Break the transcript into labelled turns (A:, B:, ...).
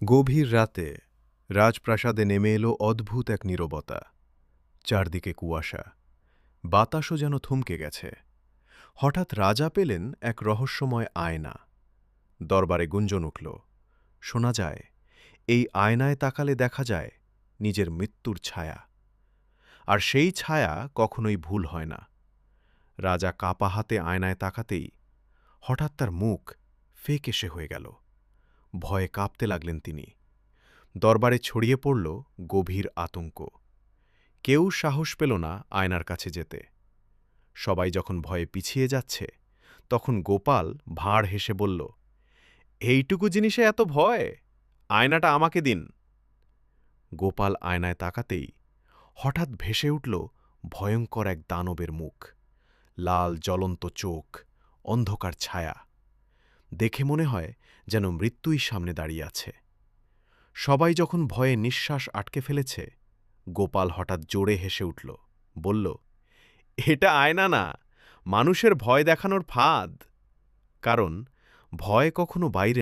A: গভীর রাতে রাজপ্রাসাদে নেমে এলো অদ্ভুত এক নীরবতা। চারদিকে কুয়াশা, বাতাসও যেন থমকে গেছে। হঠাৎ রাজা পেলেন এক রহস্যময় আয়না। দরবারে গুঞ্জন উঠল, শোনা যায়, এই আয়নায় তাকালে দেখা যায় নিজের মৃত্যুর ছায়া। আর সেই ছায়া কখনোই ভুল হয় না। রাজা কাপা হাতে আয়নায় তাকাতেই হঠাৎ তার মুখ ফেকেসে হয়ে গেল। ভয়ে কাঁপতে লাগলেন তিনি। দরবারে ছড়িয়ে পড়ল গভীর আতঙ্ক। কেউ সাহস পেল না আয়নার কাছে যেতে। সবাই যখন ভয়ে পিছিয়ে যাচ্ছে, তখন গোপাল ভাঁড় হেসে বলল, এইটুকু জিনিসে এত ভয়? আয়নাটা আমাকে দিন। গোপাল আয়নায় তাকাতেই হঠাৎ ভেসে উঠল ভয়ঙ্কর এক দানবের মুখ। লাল জ্বলন্ত চোখ, অন্ধকার ছায়া। দেখে মনে হয় যেন মৃত্যুই সামনে দাঁড়িয়ে আছে। সবাই যখন ভয়ে নিঃশ্বাস আটকে ফেলেছে, গোপাল হঠাৎ জোরে হেসে উঠল, বলল, এটা আয়না না, মানুষের ভয় দেখানোর ফাঁদ। কারণ ভয় কখনো বাইরে